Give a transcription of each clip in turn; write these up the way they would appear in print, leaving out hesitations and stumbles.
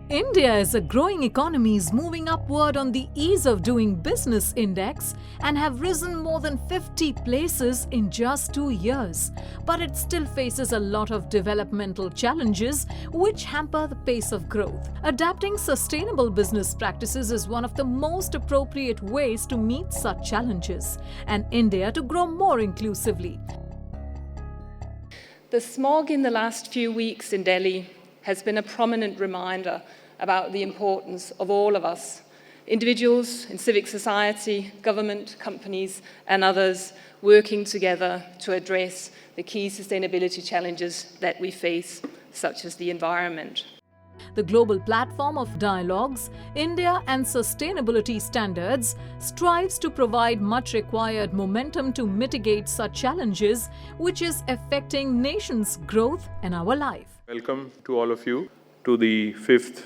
India as a growing economy is moving upward on the Ease of Doing Business Index and have risen more than 50 places in just 2 years. But it still faces a lot of developmental challenges which hamper the pace of growth. Adapting sustainable business practices is one of the most appropriate ways to meet such challenges and India to grow more inclusively. The smog in the last few weeks in Delhi has been a prominent reminder about the importance of all of us, individuals in civic society, government, companies, and others working together to address the key sustainability challenges that we face, such as the environment. The global platform of dialogues, India and Sustainability Standards, strives to provide much required momentum to mitigate such challenges, which is affecting nations' growth and our life. Welcome to all of you to the 5th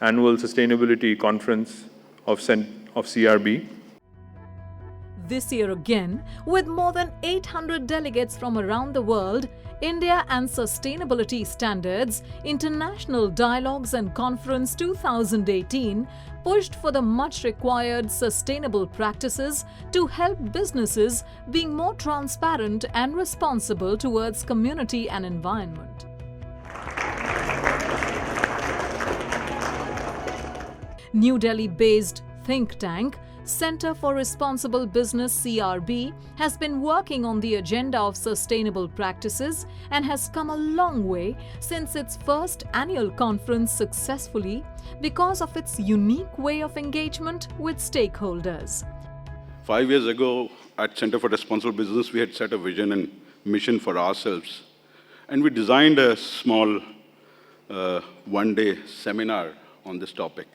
Annual Sustainability Conference of CRB. This year again, with more than 800 delegates from around the world, India and Sustainability Standards International Dialogues and Conference 2018 pushed for the much required sustainable practices to help businesses being more transparent and responsible towards community and environment. New Delhi-based think tank Center for Responsible Business CRB has been working on the agenda of sustainable practices and has come a long way since its first annual conference successfully because of its unique way of engagement with stakeholders. 5 years ago, at Center for Responsible Business, we had set a vision and mission for ourselves. And we designed a small one-day seminar on this topic.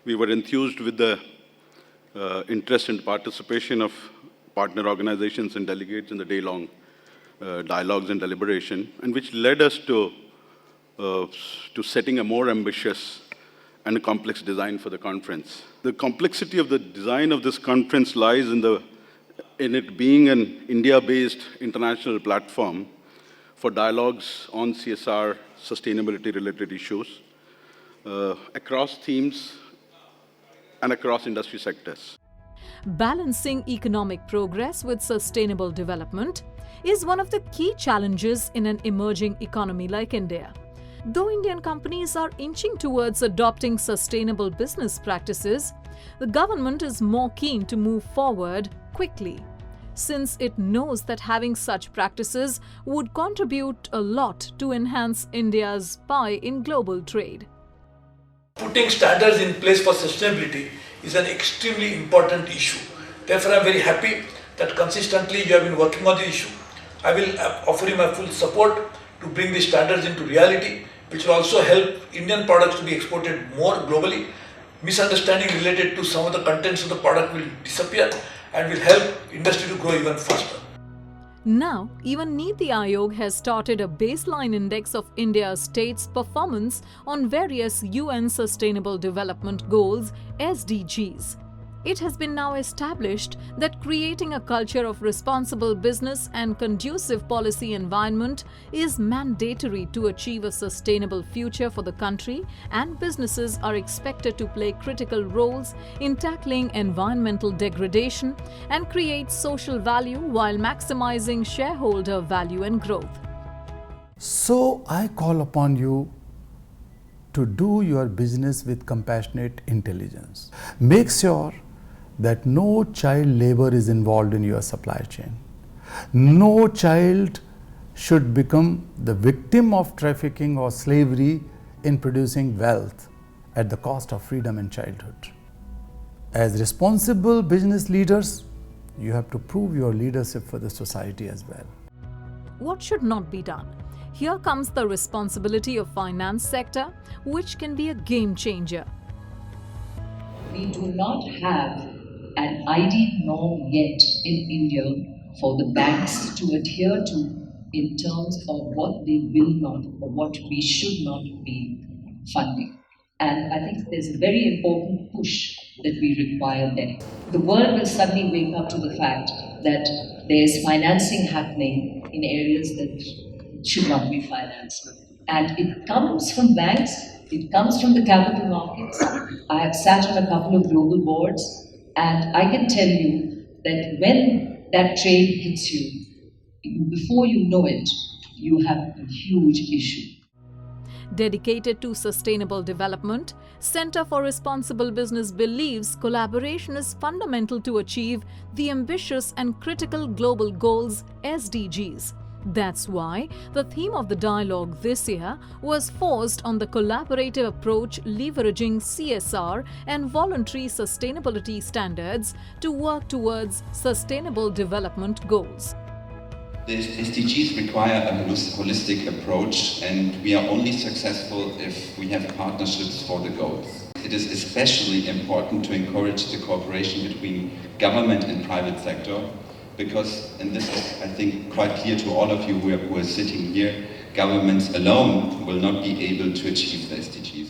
We were enthused with the interest and participation of partner organizations and delegates in the day-long dialogues and deliberation, and which led us to setting a more ambitious and a complex design for the conference. The complexity of the design of this conference lies in it being an India-based international platform for dialogues on CSR sustainability-related issues across themes and across industry sectors. Balancing economic progress with sustainable development is one of the key challenges in an emerging economy like India. Though Indian companies are inching towards adopting sustainable business practices, the government is more keen to move forward quickly, since it knows that having such practices would contribute a lot to enhance India's pie in global trade. Putting standards in place for sustainability is an extremely important issue. Therefore, I am very happy that consistently you have been working on the issue. I will offer you my full support to bring these standards into reality, which will also help Indian products to be exported more globally. Misunderstanding related to some of the contents of the product will disappear and will help industry to grow even faster. Now, even Niti Aayog has started a baseline index of India's states' performance on various UN Sustainable Development Goals (SDGs). It has been now established that creating a culture of responsible business and conducive policy environment is mandatory to achieve a sustainable future for the country, and businesses are expected to play critical roles in tackling environmental degradation and create social value while maximizing shareholder value and growth. So I call upon you to do your business with compassionate intelligence. Make sure that no child labor is involved in your supply chain. No child should become the victim of trafficking or slavery in producing wealth at the cost of freedom and childhood. As responsible business leaders, you have to prove your leadership for the society as well. What should not be done? Here comes the responsibility of finance sector, which can be a game changer. We do not have an ideal norm yet in India for the banks to adhere to in terms of what they will not or what we should not be funding. And I think there's a very important push that we require there. The world will suddenly wake up to the fact that there's financing happening in areas that should not be financed. And it comes from banks It comes from the capital markets. I have sat on a couple of global boards, and I can tell you that when that train hits you, before you know it, you have a huge issue. Dedicated to sustainable development, Center for Responsible Business believes collaboration is fundamental to achieve the ambitious and critical global goals (SDGs). That's why the theme of the dialogue this year was forced on the collaborative approach leveraging CSR and voluntary sustainability standards to work towards sustainable development goals. The SDGs require a holistic approach, and we are only successful if we have partnerships for the goals. It is especially important to encourage the cooperation between government and private sector, because, and this is, I think, quite clear to all of you who are sitting here, governments alone will not be able to achieve the SDGs.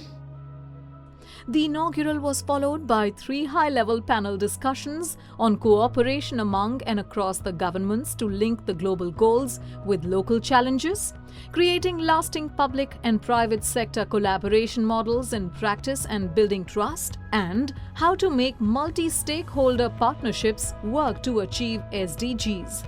The inaugural was followed by 3 high-level panel discussions on cooperation among and across the governments to link the global goals with local challenges, creating lasting public and private sector collaboration models in practice and building trust, and how to make multi-stakeholder partnerships work to achieve SDGs.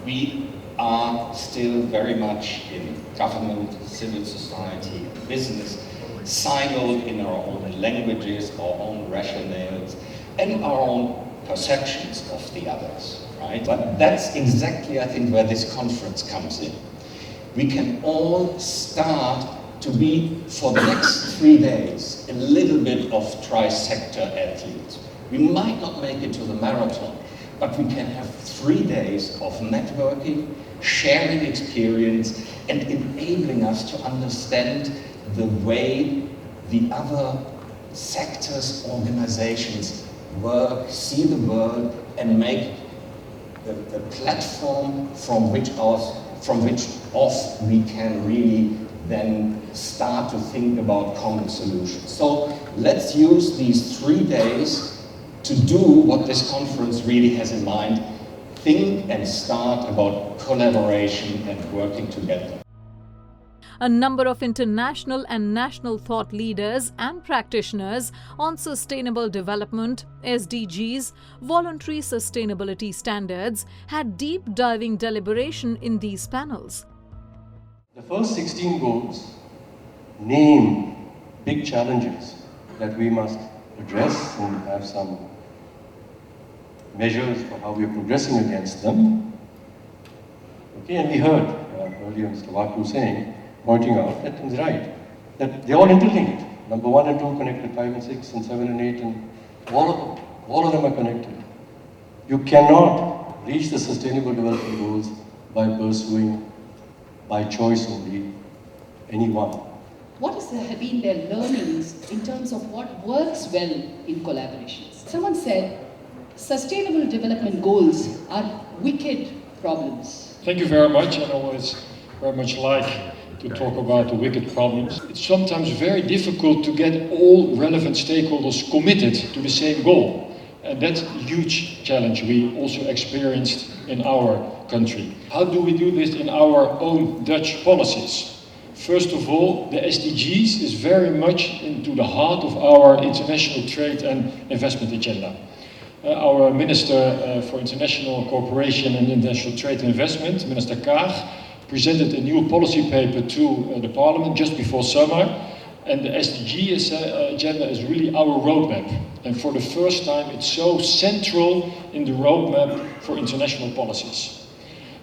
We are still very much in government, civil society, business, siloed in our own languages, our own rationales, and our own perceptions of the others, right? But that's exactly, I think, where this conference comes in. We can all start to be, for the next 3 days, a little bit of tri-sector athletes. We might not make it to the marathon, but we can have 3 days of networking, sharing experience, and enabling us to understand the way the other sectors, organizations work, see the world, and make the platform from which off we can really then start to think about common solutions. So let's use these 3 days to do what this conference really has in mind: think and start about collaboration and working together. A number of international and national thought leaders and practitioners on sustainable development, SDGs, voluntary sustainability standards had deep diving deliberation in these panels. The first 16 goals name big challenges that we must address and have some measures for how we are progressing against them. Okay, and we heard earlier Mr. Vaku pointing out that he's right, that they're all interlinked. Number 1 and 2 connected, 5 and 6 and 7 and 8, and all of them are connected. You cannot reach the sustainable development goals by pursuing, by choice only, any one. What have been their learnings in terms of what works well in collaborations? Someone said, sustainable development goals are wicked problems. Thank you very much. I always very much like to talk about the wicked problems. It's sometimes very difficult to get all relevant stakeholders committed to the same goal. And that's a huge challenge we also experienced in our country. How do we do this in our own Dutch policies? First of all, the SDGs is very much into the heart of our international trade and investment agenda. Our Minister for International Cooperation and International Trade and Investment, Minister Kaag, presented a new policy paper to the Parliament just before summer, and the SDG agenda is really our roadmap. And for the first time, it's so central in the roadmap for international policies.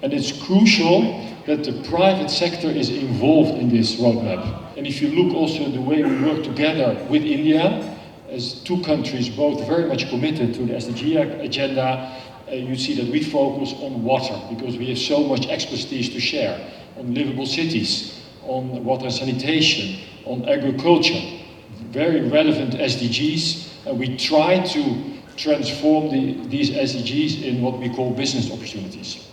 And it's crucial that the private sector is involved in this roadmap. And if you look also at the way we work together with India, as 2 countries both very much committed to the SDG agenda, you see that we focus on water, because we have so much expertise to share, on livable cities, on water and sanitation, on agriculture, very relevant SDGs, and we try to transform these SDGs in what we call business opportunities.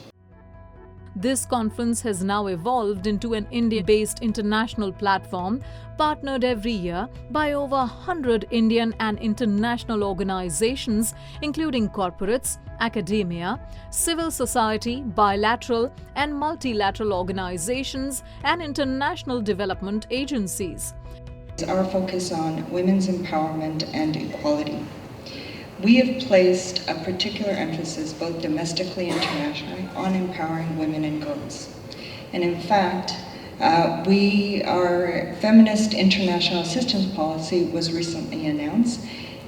This conference has now evolved into an India-based international platform partnered every year by over 100 Indian and international organizations, including corporates, academia, civil society, bilateral and multilateral organizations, and international development agencies. Our focus on women's empowerment and equality. We have placed a particular emphasis, both domestically and internationally, on empowering women and girls. And in fact, our feminist international assistance policy was recently announced.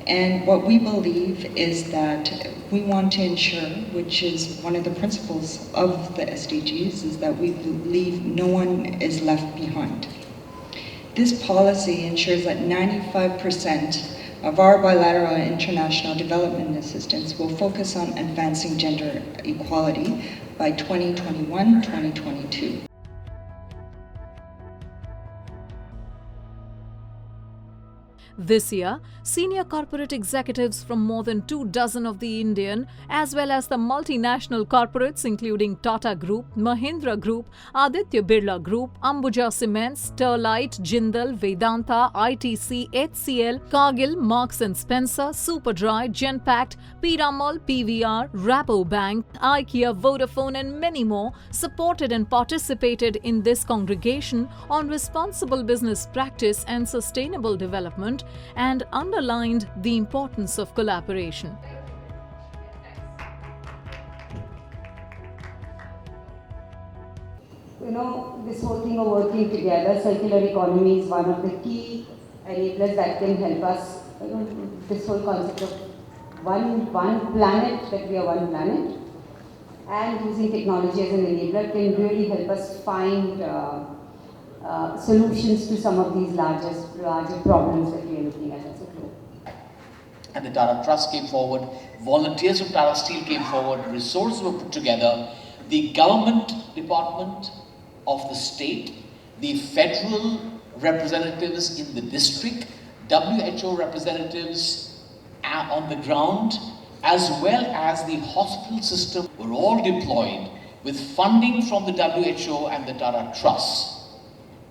And what we believe is that we want to ensure, which is one of the principles of the SDGs, is that we believe no one is left behind. This policy ensures that 95% of our bilateral and international development assistance will focus on advancing gender equality by 2021-2022. This year, senior corporate executives from more than 24 of the Indian as well as the multinational corporates including Tata Group, Mahindra Group, Aditya Birla Group, Ambuja Cements, Sterlite, Jindal, Vedanta, ITC, HCL, Cargill, Marks & Spencer, Superdry, Genpact, Piramal, PVR, Rabobank, IKEA, Vodafone and many more supported and participated in this congregation on responsible business practice and sustainable development, and underlined the importance of collaboration. You know, this whole thing of working together, circular economy is one of the key enablers that can help us, this whole concept of one planet, that we are one planet, and using technology as an enabler can really help us find solutions to some of these larger problems that we are looking at as a globe. And the Tata Trust came forward, volunteers from Tata Steel came forward, resources were put together, the government department of the state, the federal representatives in the district, WHO representatives on the ground, as well as the hospital system were all deployed with funding from the WHO and the Tata Trust.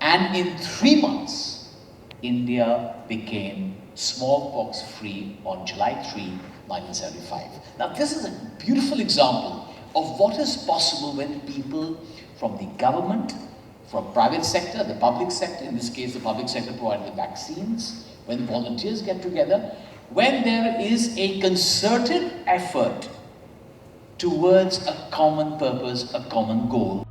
And in 3 months, India became smallpox free on July 3, 1975. Now this is a beautiful example of what is possible when people from the government, from private sector, the public sector, in this case the public sector provided the vaccines, when volunteers get together, when there is a concerted effort towards a common purpose, a common goal.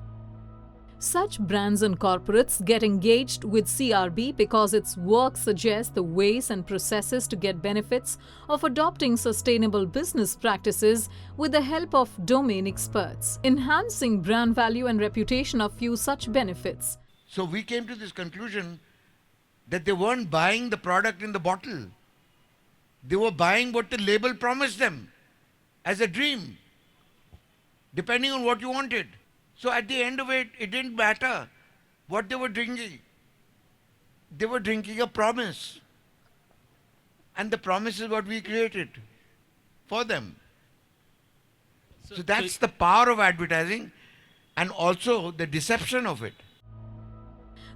Such brands and corporates get engaged with CRB because its work suggests the ways and processes to get benefits of adopting sustainable business practices with the help of domain experts. Enhancing brand value and reputation are few such benefits. So we came to this conclusion that they weren't buying the product in the bottle. They were buying what the label promised them as a dream, depending on what you wanted. So at the end of it, it didn't matter what they were drinking. They were drinking a promise. And the promise is what we created for them. So that's the power of advertising and also the deception of it.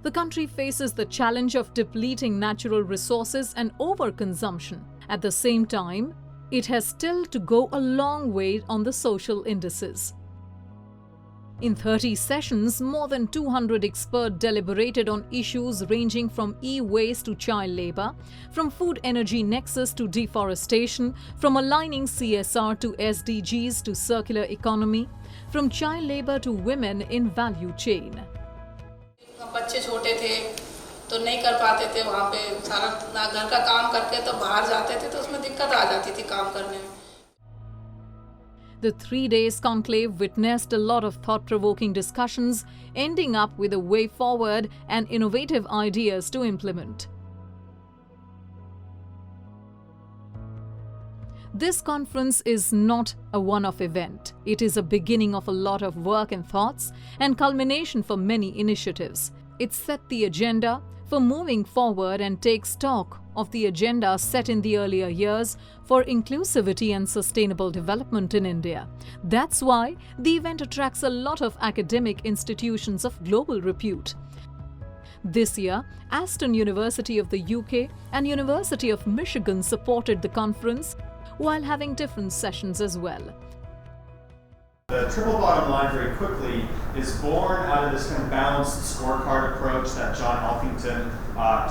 The country faces the challenge of depleting natural resources and overconsumption. At the same time, it has still to go a long way on the social indices. In 30 sessions, more than 200 experts deliberated on issues ranging from e-waste to child labour, from food energy nexus to deforestation, from aligning CSR to SDGs to circular economy, from child labour to women in value chain. बच्चे छोटे थे तो नहीं कर पाते थे वहाँ पे सारा घर का काम करके तो बाहर जाते थे तो उसमें दिक्कत आ जाती थी काम करने में. The 3 days conclave witnessed a lot of thought-provoking discussions, ending up with a way forward and innovative ideas to implement. This conference is not a one-off event. It is a beginning of a lot of work and thoughts and culmination for many initiatives. It set the agenda for moving forward and take stock of the agenda set in the earlier years for inclusivity and sustainable development in India. That's why the event attracts a lot of academic institutions of global repute. This year, Aston University of the UK and University of Michigan supported the conference while having different sessions as well. The triple bottom line very quickly is born out of this kind of balanced scorecard approach that John Elkington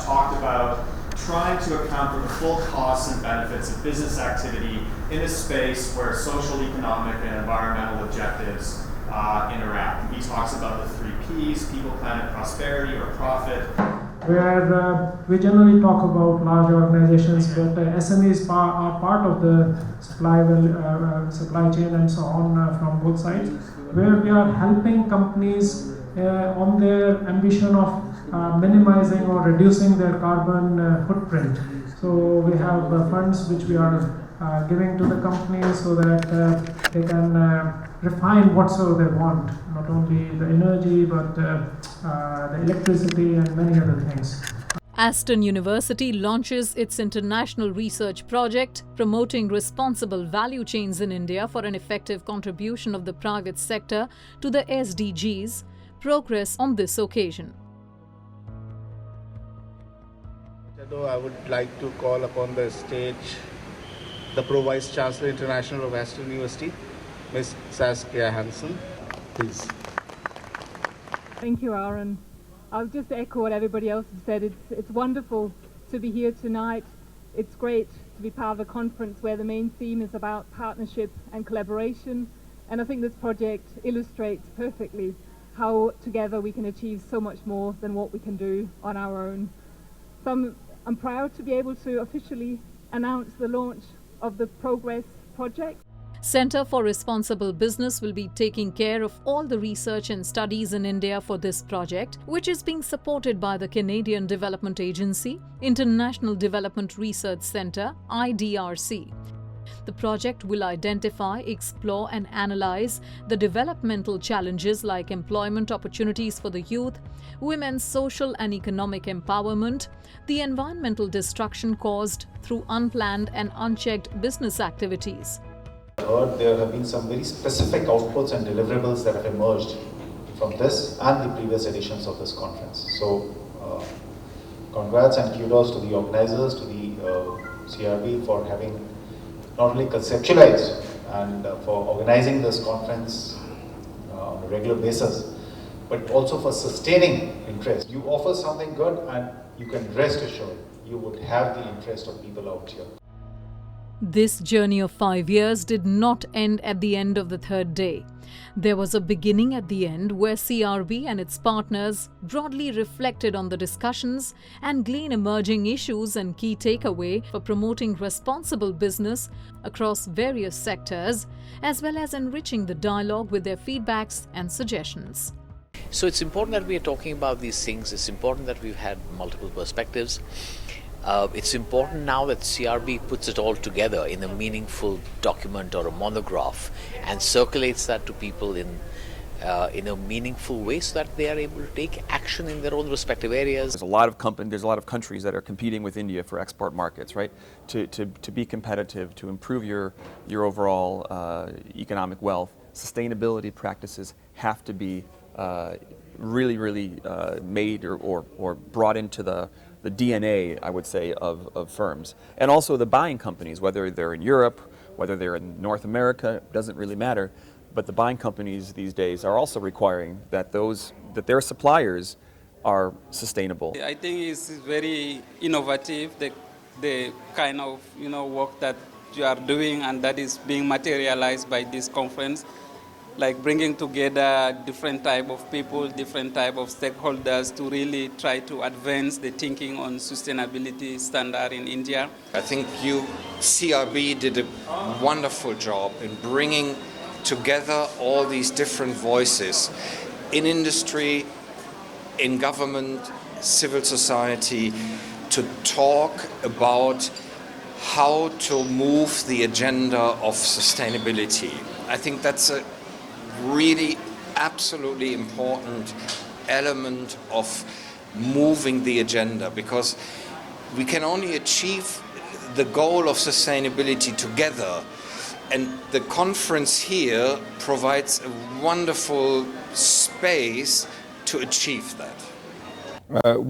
talked about, trying to account for the full costs and benefits of business activity in a space where social, economic, and environmental objectives interact. He talks about the 3 Ps, people, planet, prosperity, or profit. Where we generally talk about large organizations, but SMEs are part of the supply chain and so on from both sides, where we are helping companies on their ambition of minimizing or reducing their carbon footprint. So we have funds which we are giving to the companies so that they can refine whatsoever they want, not only the energy but the electricity and many other things. Aston University launches its international research project promoting responsible value chains in India for an effective contribution of the private sector to the SDGs progress on this occasion. I would like to call upon the stage the Pro Vice Chancellor International of Aston University, Ms. Saskia Hansen, please. Thank you, Aaron. I'll just echo what everybody else has said. It's wonderful to be here tonight. It's great to be part of a conference where the main theme is about partnership and collaboration. And I think this project illustrates perfectly how together we can achieve so much more than what we can do on our own. So I'm proud to be able to officially announce the launch of the Progress project. Centre for Responsible Business will be taking care of all the research and studies in India for this project, which is being supported by the Canadian Development Agency, International Development Research Centre, IDRC. The project will identify, explore and analyze the developmental challenges like employment opportunities for the youth, women's social and economic empowerment, the environmental destruction caused through unplanned and unchecked business activities. There have been some very specific outputs and deliverables that have emerged from this and the previous editions of this conference. So, congrats and kudos to the organizers, to the CRB for having not only conceptualized and for organizing this conference on a regular basis, but also for sustaining interest. You offer something good and you can rest assured you would have the interest of people out here. This journey of 5 years did not end at the end of the 3rd day. There was a beginning at the end where CRB and its partners broadly reflected on the discussions and glean emerging issues and key takeaway for promoting responsible business across various sectors, as well as enriching the dialogue with their feedbacks and suggestions. So it's important that we are talking about these things. It's important that we've had multiple perspectives. It's important now that CRB puts it all together in a meaningful document or a monograph and circulates that to people in a meaningful way so that they are able to take action in their own respective areas. There's a lot of countries that are competing with India for export markets, right? To be competitive, to improve your overall economic wealth, sustainability practices have to be really made or brought into the DNA, I would say, of firms. And also the buying companies, whether they're in Europe, whether they're in North America, doesn't really matter. But the buying companies these days are also requiring that their suppliers are sustainable. I think it's very innovative, the kind of work that you are doing and that is being materialized by this conference. Like bringing together different type of people, different type of stakeholders to really try to advance the thinking on sustainability standard in India. I think CRB did a wonderful job in bringing together all these different voices in industry, in government, civil society, to talk about how to move the agenda of sustainability. I think that's a really absolutely important element of moving the agenda, because we can only achieve the goal of sustainability together, and the conference here provides a wonderful space to achieve that.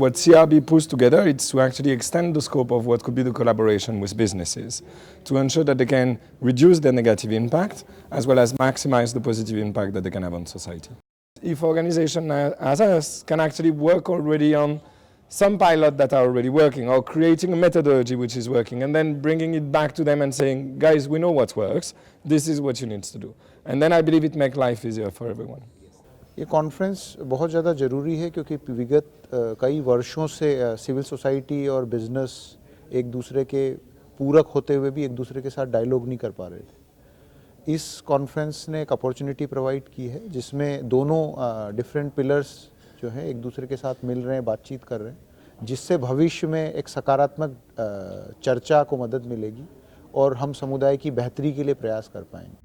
What CRB puts together is to actually extend the scope of what could be the collaboration with businesses to ensure that they can reduce their negative impact as well as maximize the positive impact that they can have on society. If organizations as us can actually work already on some pilots that are already working, or creating a methodology which is working, and then bringing it back to them and saying, guys, we know what works, this is what you need to do. And then I believe it makes life easier for everyone. ये conference बहुत ज़्यादा ज़रूरी है क्योंकि विगत कई वर्षों से सिविल सोसाइटी और बिजनेस एक दूसरे के पूरक होते हुए भी एक दूसरे के साथ डायलॉग नहीं कर पा रहे थे। इस कॉन्फ्रेंस ने एक अपॉर्चुनिटी प्रोवाइड की है जिसमें दोनों डिफरेंट पिलर्स जो हैं एक दूसरे के साथ मिल रहे हैं, बातचीत कर रहे हैं, जिससे भविष्य में एक सकारात्मक चर्चा को मदद मिलेगी और हम समुदाय की बेहतरी के लिए प्रयास कर पाएंगे।